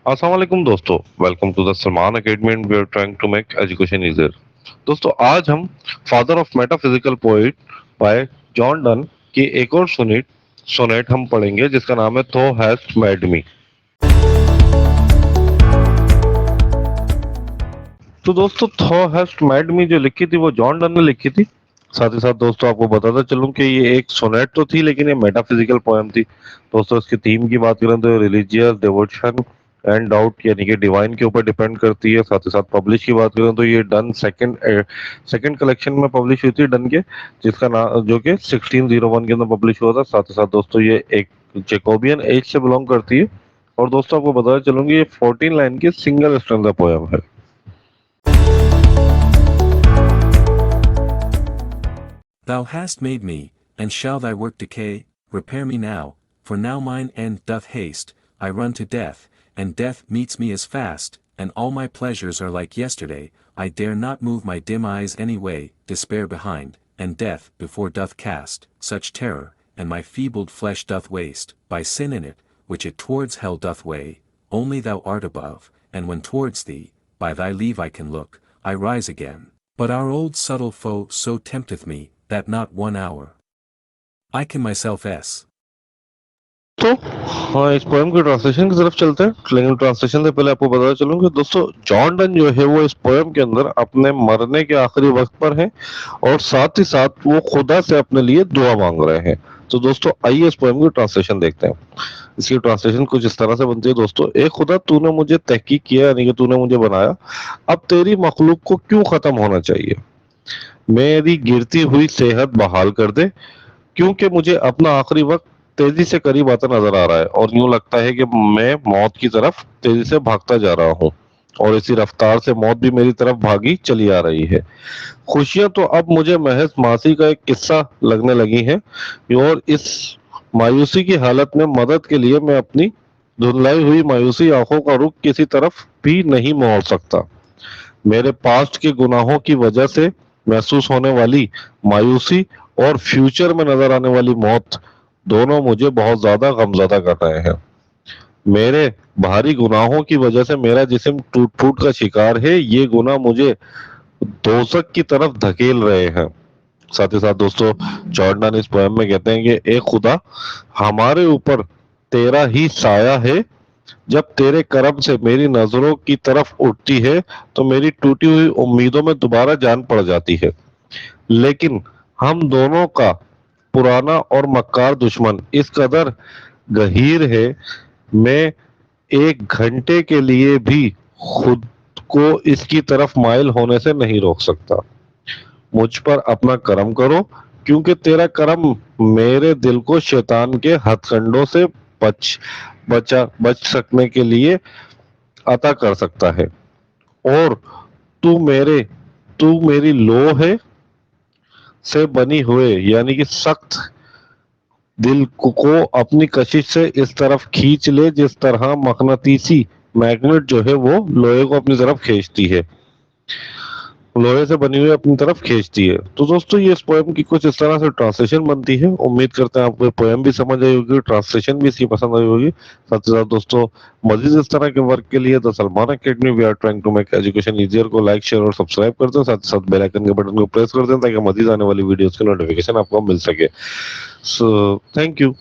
अस्सलाम वालेकुम दोस्तों, welcome to the Salman academy and we are trying to make education easier. दोस्तों आज हम father of metaphysical poet by John Donne की एक और सोनेट सोनेट हम पढ़ेंगे जिसका नाम है थो हैस्ट मैड मी। तो दोस्तों थो हैस्ट मैड मी जो लिखी थी वो जॉन डन ने लिखी थी। साथ ही साथ दोस्तों आपको बताता चलूं कि ये एक सोनेट तो थी लेकिन ये मेटाफिजिकल पोएम थी। दोस्तों इसकी थीम की बात करें तो रिलीजियस डिवोशन एंड डाउट यानी कि डिवाइन के ऊपर डिपेंड करती है। साथ ही साथ पब्लिश की बात करें तो ये डन सेकंड कलेक्शन में पब्लिश हुई थी डन के, जिसका नाम जो कि 1601 के अंदर पब्लिश हुआ था। साथ ही साथ दोस्तों ये एक जेकोबियन एज से बिलोंग करती है। और दोस्तों आपको बताना चलूंगी ये 14 लाइन की सिंगल स्टैंजा पोएम है। Thou hast made me, and shall thy work decay? Repair me now, for now mine end doth haste. I run to death, and death meets me as fast, and all my pleasures are like yesterday. I dare not move my dim eyes any way, despair behind, and death before doth cast such terror, and my feebled flesh doth waste, by sin in it, which it towards hell doth weigh. Only thou art above, and when towards thee, by thy leave I can look, I rise again. But our old subtle foe so tempteth me, that not 1 hour I can myself s. तो हाँ, इस poem की translation की तरफ चलते हैं, लेकिन translation से पहले आपको बताना चलूं कि दोस्तों जॉन डन जो है वो इस पोएम के अंदर अपने मरने के आखिरी वक्त पर है और साथ ही साथ वो खुदा से अपने लिए दुआ मांग रहे हैं। तो दोस्तों आइए इस पोएम की ट्रांसलेशन देखते हैं। इसकी ट्रांसलेशन कुछ इस तरह से बनती है दोस्तों। ए खुदा, तूने मुझे तहकीक किया यानी कि तूने मुझे बनाया, अब तेरी मखलूक को क्यों खत्म होना चाहिए? मेरी गिरती हुई सेहत बहाल कर दे, क्योंकि मुझे अपना आखिरी वक्त तेजी से करीब आता नजर आ रहा है और यूं लगता है कि मैं मौत की तरफ तेजी से भागता जा रहा हूँ और इसी रफ्तार से मौत भी मेरी तरफ भागी चली आ रही है। खुशियां तो अब मुझे महज मासी का एक किस्सा लगने लगी हैं और इस मायूसी की हालत में मदद के लिए मैं अपनी धुंधलाई हुई मायूसी आंखों का रुख किसी तरफ भी नहीं मोड़ सकता। मेरे पास्ट के गुनाहों की वजह से महसूस होने वाली मायूसी और फ्यूचर में नजर आने वाली मौत दोनों मुझे बहुत ज्यादा गमज़दा कर रहे हैं। मेरे भारी गुनाहों की वजह से मेरा जिस्म टूट फूट का शिकार है। ये गुनाह मुझे दोजख की तरफ धकेल रहे हैं। साथ ही साथ दोस्तों जॉर्डन इस पोएम में कहते हैं कि ए खुदा, हमारे ऊपर तेरा ही साया है। जब तेरे करम से मेरी नजरों की तरफ उठती है तो मेरी टूटी हुई उम्मीदों में दोबारा जान पड़ जाती है। लेकिन हम दोनों का पुराना और मक्कार दुश्मन इस कदर गहीर है, मैं एक घंटे के लिए भी खुद को इसकी तरफ माइल होने से नहीं रोक सकता। मुझ पर अपना करम करो, क्योंकि तेरा करम मेरे दिल को शैतान के हथकंडों से बच सकने के लिए अता कर सकता है। और तू मेरे तू मेरी लोहे से बनी हुए यानी कि सख्त दिल को अपनी कशिश से इस तरफ खींच ले जिस तरह मकनातीसी मैग्नेट जो है वो लोहे को अपनी तरफ खींचती है, लोहे से बनी हुई अपनी तरफ खींचती है। तो दोस्तों ये इस पोएम की कुछ इस तरह से ट्रांसलेशन बनती है। उम्मीद करते हैं आपको पोएम भी समझ आई होगी, ट्रांसलेशन भी इसकी पसंद आई होगी। साथ ही साथ दोस्तों मजीद इस तरह के वर्क के लिए the Salman academy we are trying to make education easier को लाइक शेयर और सब्सक्राइब कर दें। साथ ही साथ बेल आइकन के बटन को प्रेस कर दें ताकि मजीद आने वाली वीडियोस की नोटिफिकेशन आपको मिल सके। So thank you.